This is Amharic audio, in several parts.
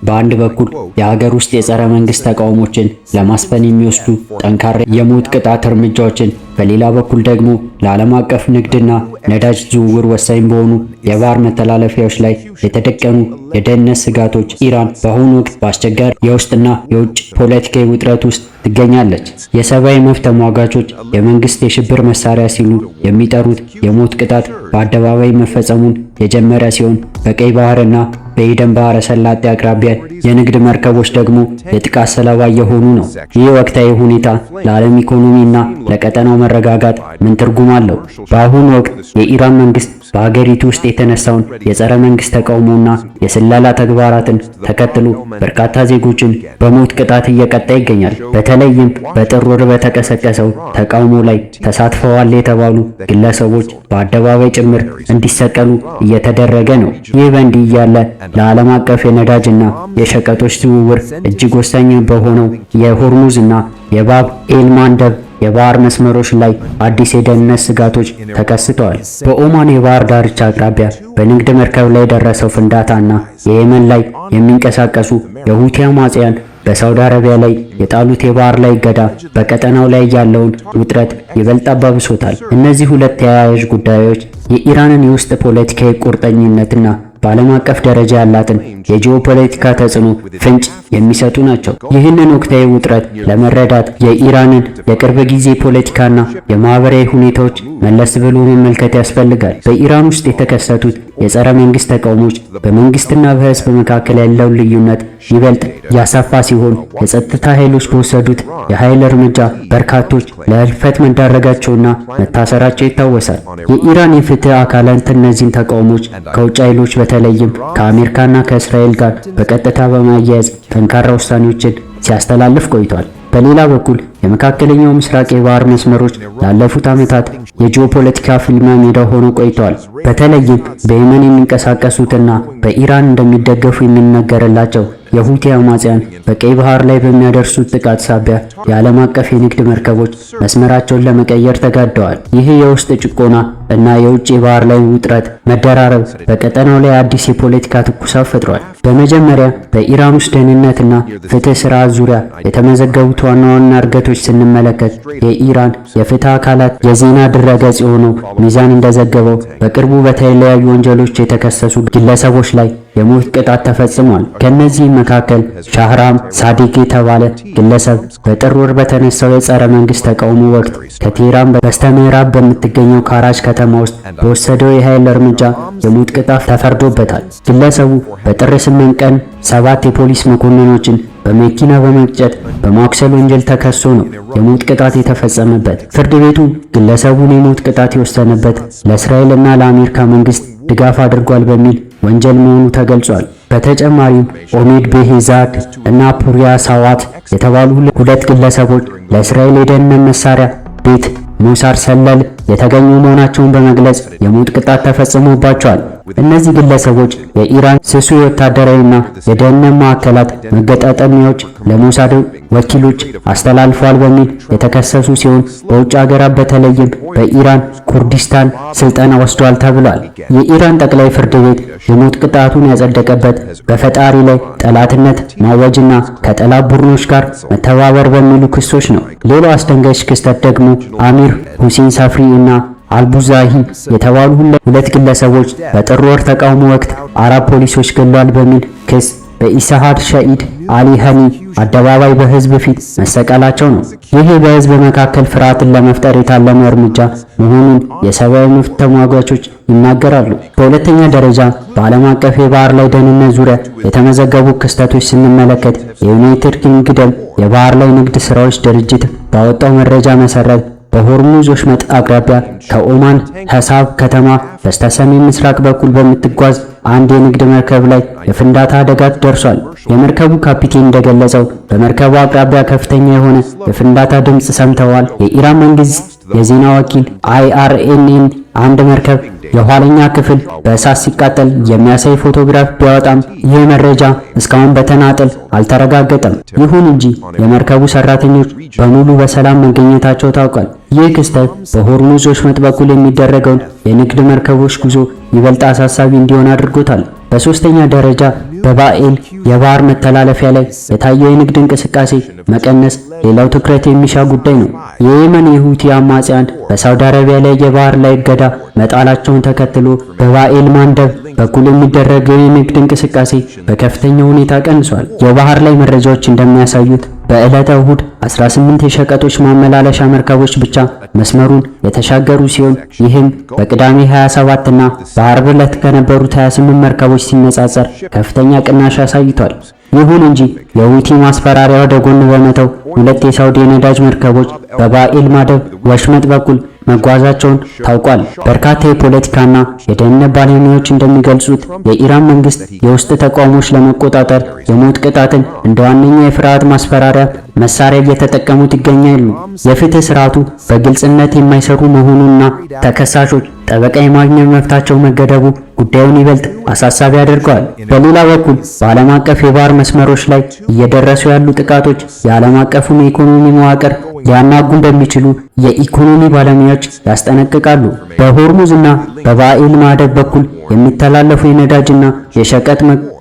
በአንድ በኩል የሀገር ውስጥ የጸረ መንግስት ተቃውሞችን ለማስፈን የሚወስዱ ጠንካራ የሞት ቅጣት እርምጃዎችን፣ በሌላ በኩል ደግሞ ለዓለም አቀፍ ንግድና ነዳጅ ዝውውር ወሳኝ በሆኑ የባህር መተላለፊያዎች ላይ የተደቀኑ የደህንነት ስጋቶች። ኢራን በአሁኑ ወቅት በአስቸጋሪ የውስጥና የውጭ ፖለቲካዊ ውጥረት ውስጥ ትገኛለች። የሰብአዊ መብት ተሟጋቾች የመንግስት የሽብር መሳሪያ ሲሉ የሚጠሩት የሞት ቅጣት በአደባባይ መፈጸሙን የጀመረ ሲሆን በቀይ ባህርና በኤደን ባህረ ሰላጤ አቅራቢያ የንግድ መርከቦች ደግሞ የጥቃት ሰለባ እየሆኑ ነው። ይህ ወቅታዊ ሁኔታ ለዓለም ኢኮኖሚና ለቀጠናው መረጋጋት ምን ትርጉም አለው? በአሁኑ ወቅት የኢራን መንግስት በሀገሪቱ ውስጥ የተነሳውን የጸረ መንግስት ተቃውሞና የስለላ ተግባራትን ተከትሎ በርካታ ዜጎችን በሞት ቅጣት እየቀጣ ይገኛል። በተለይም በጥር ወር በተቀሰቀሰው ተቃውሞ ላይ ተሳትፈዋል የተባሉ ግለሰቦች በአደባባይ ጭምር እንዲሰቀሉ እየተደረገ ነው። ይህ በእንዲህ እያለ ለዓለም አቀፍ የነዳጅና የሸቀጦች ዝውውር እጅግ ወሳኝ በሆነው የሆርሙዝ እና የባብ ኤል-ማንደብ የባህር መስመሮች ላይ አዲስ የደህንነት ስጋቶች ተከስተዋል። በኦማን የባህር ዳርቻ አቅራቢያ በንግድ መርከብ ላይ የደረሰው ፍንዳታና የየመን ላይ የሚንቀሳቀሱ የሁቲ አማጽያን በሳውዲ አረቢያ ላይ የጣሉት የባህር ላይ እገዳ በቀጠናው ላይ ያለውን ውጥረት ይበልጥ አባብሶታል። እነዚህ ሁለት ተያያዥ ጉዳዮች የኢራንን የውስጥ ፖለቲካዊ ቁርጠኝነትና በዓለም አቀፍ ደረጃ ያላትን የጂኦፖለቲካ ተጽዕኖ ፍንጭ የሚሰጡ ናቸው። ይህንን ወቅታዊ ውጥረት ለመረዳት የኢራንን የቅርብ ጊዜ ፖለቲካና የማህበራዊ ሁኔታዎች መለስ ብሎ መመልከት ያስፈልጋል። በኢራን ውስጥ የተከሰቱት የጸረ መንግስት ተቃውሞች በመንግስትና በህዝብ መካከል ያለውን ልዩነት ይበልጥ ያሰፋ ሲሆን የጸጥታ ኃይሎች በወሰዱት የኃይል እርምጃ በርካቶች ለህልፈት መዳረጋቸውና መታሰራቸው ይታወሳል። የኢራን የፍትህ አካላት እነዚህን ተቃውሞች ከውጭ ኃይሎች በተለይም ከአሜሪካና ከእስራኤል ጋር በቀጥታ በማያያዝ ጠንካራ ውሳኔዎችን ሲያስተላልፍ ቆይቷል። በሌላ በኩል የመካከለኛው ምስራቅ የባህር መስመሮች ላለፉት ዓመታት የጂኦፖለቲካ ፍልሚያ ሜዳ ሆነው ቆይተዋል። በተለይም በየመን የሚንቀሳቀሱትና በኢራን እንደሚደገፉ የሚነገርላቸው የሁቲ አማጽያን በቀይ ባህር ላይ በሚያደርሱት ጥቃት ሳቢያ የዓለም አቀፍ የንግድ መርከቦች መስመራቸውን ለመቀየር ተጋደዋል። ይህ የውስጥ ጭቆና እና የውጭ የባህር ላይ ውጥረት መደራረብ በቀጠናው ላይ አዲስ የፖለቲካ ትኩሳት ፈጥሯል። በመጀመሪያ በኢራን ውስጥ ደህንነትና ፍትህ ስርዓት ዙሪያ የተመዘገቡት ዋና ዋና እድገቶች ስንመለከት የኢራን የፍትህ አካላት የዜና ድረገጽ የሆነው ሚዛን እንደዘገበው በቅርቡ በተለያዩ ወንጀሎች የተከሰሱ ግለሰቦች ላይ የሞት ቅጣት ተፈጽሟል። ከነዚህም መካከል ሻህራም ሳዲቅ የተባለ ግለሰብ በጥር ወር በተነሳው የጸረ መንግስት ተቃውሞ ወቅት ከቴህራን በስተምዕራብ በምትገኘው ካራጅ ከተማ ውስጥ በወሰደው የኃይል እርምጃ የሞት ቅጣት ተፈርዶበታል። ግለሰቡ በጥር 8 ቀን 7 የፖሊስ መኮንኖችን በመኪና በመግጨት በማክሰል ወንጀል ተከሶ ነው የሞት ቅጣት የተፈጸመበት። ፍርድ ቤቱ ግለሰቡን የሞት ቅጣት የወሰነበት ለእስራኤልና ለአሜሪካ መንግስት ድጋፍ አድርጓል በሚል ወንጀል መሆኑ ተገልጿል። በተጨማሪም ኦሜድ ቤሄዛድ እና ፑሪያ ሳዋት የተባሉ ሁለት ግለሰቦች ለእስራኤል የደህንነት መሳሪያ ቤት ሞሳድ ሰለል የተገኙ መሆናቸውን በመግለጽ የሞት ቅጣት ተፈጽሞባቸዋል። እነዚህ ግለሰቦች የኢራን ስሱ ወታደራዊና የደህንነት ማዕከላት መገጣጠሚያዎች ለሞሳድ ወኪሎች አስተላልፈዋል በሚል የተከሰሱ ሲሆን በውጭ ሀገራት በተለይም በኢራን ኩርዲስታን ስልጠና ወስደዋል ተብሏል። የኢራን ጠቅላይ ፍርድ ቤት የሞት ቅጣቱን ያጸደቀበት በፈጣሪ ላይ ጠላትነት ማወጅና ከጠላት ቡድኖች ጋር መተባበር በሚሉ ክሶች ነው። ሌላው አስደንጋጭ ክስተት ደግሞ አሚር ሁሴን ሳፍሪ እና አልቡዛሂ የተባሉ ሁለት ግለሰቦች በጥር ወር ተቃውሞ ወቅት 4 ፖሊሶች ገድለዋል በሚል ክስ በኢስሃድ ሸሂድ አሊ ሀኒ አደባባይ በህዝብ ፊት መሰቀላቸው ነው። ይህ በህዝብ መካከል ፍርሃትን ለመፍጠር የታለመ እርምጃ መሆኑን የሰብአዊ መብት ተሟጋቾች ይናገራሉ። በሁለተኛ ደረጃ በዓለም አቀፍ የባህር ላይ ደህንነት ዙሪያ የተመዘገቡ ክስተቶች ስንመለከት የዩናይትድ ኪንግደም የባህር ላይ ንግድ ስራዎች ድርጅት ባወጣው መረጃ መሰረት በሆርሙዝ ወሽመጥ አቅራቢያ ከኦማን ሐሳብ ከተማ በስተሰሜን ምስራቅ በኩል በምትጓዝ አንድ የንግድ መርከብ ላይ የፍንዳታ አደጋ ደርሷል። የመርከቡ ካፒቴን እንደገለጸው በመርከቡ አቅራቢያ ከፍተኛ የሆነ የፍንዳታ ድምጽ ሰምተዋል። የኢራን መንግስት የዜና ወኪል IRNN አንድ መርከብ የኋለኛ ክፍል በእሳት ሲቃጠል የሚያሳይ ፎቶግራፍ ቢያወጣም ይህ መረጃ እስካሁን በተናጠል አልተረጋገጠም። ይሁን እንጂ የመርከቡ ሰራተኞች በሙሉ በሰላም መገኘታቸው ታውቋል። ይህ ክስተት በሆርሙዝ ወሽመጥ በኩል የሚደረገውን የንግድ መርከቦች ጉዞ ይበልጥ አሳሳቢ እንዲሆን አድርጎታል። በሶስተኛ ደረጃ በባኤል የባህር መተላለፊያ ላይ የታየው የንግድ እንቅስቃሴ መቀነስ ሌላው ትኩረት የሚሻ ጉዳይ ነው። የየመን የሁቲ አማጽያን በሳውዲ አረቢያ ላይ የባህር ላይ እገዳ መጣላቸውን ተከትሎ በባኤል ማንደብ በኩል የሚደረገው የንግድ እንቅስቃሴ በከፍተኛ ሁኔታ ቀንሷል። የባህር ላይ መረጃዎች እንደሚያሳዩት በዕለተ እሁድ 18 የሸቀጦች ማመላለሻ መርከቦች ብቻ መስመሩን የተሻገሩ ሲሆን ይህም በቅዳሜ 27 እና በአርብ ዕለት ከነበሩት 28 መርከቦች ሲነጻጸር ከፍተኛ ቅናሽ አሳይቷል። ይሁን እንጂ የሁቲ ማስፈራሪያ ወደ ጎን በመተው ሁለት የሳውዲ የነዳጅ መርከቦች በባኤል ማደብ ወሽመጥ በኩል መጓዛቸውን ታውቋል። በርካታ የፖለቲካና የደህንነት ባለሙያዎች እንደሚገልጹት የኢራን መንግስት የውስጥ ተቃውሞች ለመቆጣጠር የሞት ቅጣትን እንደ ዋነኛ የፍርሃት ማስፈራሪያ መሳሪያ እየተጠቀሙት ይገኛሉ። የፍትህ ስርዓቱ በግልጽነት የማይሰሩ መሆኑና ተከሳሾች ጠበቃ የማግኘት መብታቸው መገደቡ ጉዳዩን ይበልጥ አሳሳቢ ያደርገዋል። በሌላ በኩል በዓለም አቀፍ የባህር መስመሮች ላይ እየደረሱ ያሉ ጥቃቶች የዓለም አቀፉን የኢኮኖሚ መዋቅር ሊያናጉ እንደሚችሉ የኢኮኖሚ ባለሙያዎች ያስጠነቅቃሉ። በሆርሙዝ እና በባኤል ማደብ በኩል የሚተላለፉ የነዳጅና የሸቀጥ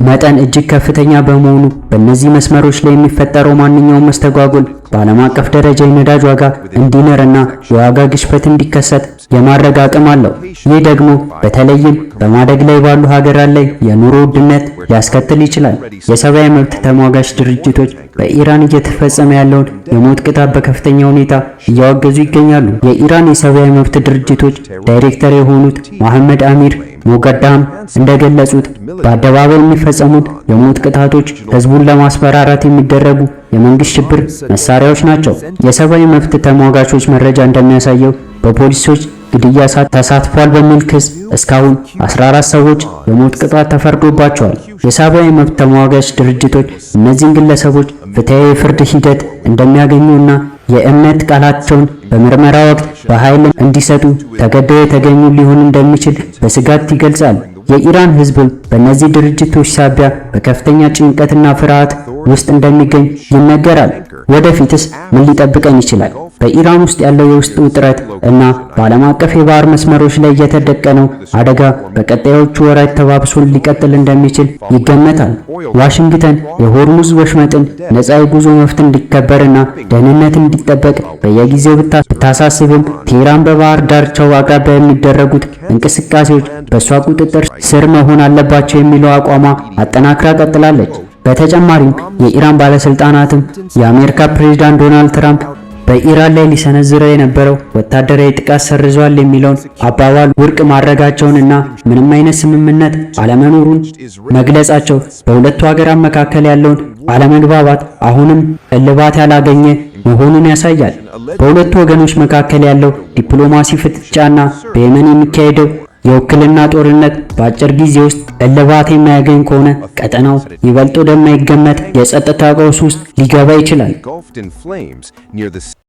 መጠን እጅግ ከፍተኛ በመሆኑ በእነዚህ መስመሮች ላይ የሚፈጠረው ማንኛውም መስተጓጎል በዓለም አቀፍ ደረጃ የነዳጅ ዋጋ እንዲነርና የዋጋ ግሽበት እንዲከሰት የማድረግ አቅም አለው። ይህ ደግሞ በተለይም በማደግ ላይ ባሉ ሀገራት ላይ የኑሮ ውድነት ሊያስከትል ይችላል። የሰብአዊ መብት ተሟጋች ድርጅቶች በኢራን እየተፈጸመ ያለውን የሞት ቅጣት በከፍተኛ ሁኔታ እያወገዙ ይገኛሉ። የኢራን የሰብአዊ መብት ድርጅቶች ዳይሬክተር የሆኑት መሐመድ አሚር ሞገዳም እንደገለጹት በአደባባይ የሚፈጸሙት የሞት ቅጣቶች ህዝቡን ለማስፈራራት የሚደረጉ የመንግስት ሽብር መሳሪያዎች ናቸው። የሰብአዊ መብት ተሟጋቾች መረጃ እንደሚያሳየው በፖሊሶች ግድያ ተሳትፏል በሚል ክስ እስካሁን 14 ሰዎች የሞት ቅጣት ተፈርዶባቸዋል። የሰብአዊ መብት ተሟጋች ድርጅቶች እነዚህን ግለሰቦች ፍትሃዊ የፍርድ ሂደት እንደሚያገኙና የእምነት ቃላቸውን በምርመራ ወቅት በኃይል እንዲሰጡ ተገደው የተገኙ ሊሆን እንደሚችል በስጋት ይገልጻል። የኢራን ህዝብ በእነዚህ ድርጅቶች ሳቢያ በከፍተኛ ጭንቀትና ፍርሃት ውስጥ እንደሚገኝ ይነገራል። ወደፊትስ ምን ሊጠብቀን ይችላል? በኢራን ውስጥ ያለው የውስጥ ውጥረት እና በዓለም አቀፍ የባህር መስመሮች ላይ የተደቀነው አደጋ በቀጣዮቹ ወራት ተባብሶ ሊቀጥል እንደሚችል ይገመታል። ዋሽንግተን የሆርሙዝ ወሽመጥን ነፃ የጉዞ መብት እንዲከበርና ደህንነት እንዲጠበቅ በየጊዜው ብታሳስብም ቴህራን በባህር ዳርቻው አቅራቢያ የሚደረጉት እንቅስቃሴዎች በእሷ ቁጥጥር ስር መሆን አለባቸው የሚለው አቋሟ አጠናክራ ቀጥላለች። በተጨማሪም የኢራን ባለስልጣናትም የአሜሪካ ፕሬዝዳንት ዶናልድ ትራምፕ በኢራን ላይ ሊሰነዝረው የነበረው ወታደራዊ ጥቃት ሰርዟል የሚለውን አባባል ውድቅ ማድረጋቸውንና ምንም አይነት ስምምነት አለመኖሩን መግለጻቸው በሁለቱ ሀገራት መካከል ያለውን አለመግባባት አሁንም እልባት ያላገኘ መሆኑን ያሳያል። በሁለቱ ወገኖች መካከል ያለው ዲፕሎማሲ ፍጥጫና በየመን የሚካሄደው የውክልና ጦርነት በአጭር ጊዜ ውስጥ እልባት የማያገኝ ከሆነ ቀጠናው ይበልጥ ወደማይገመት የጸጥታ ቀውስ ውስጥ ሊገባ ይችላል።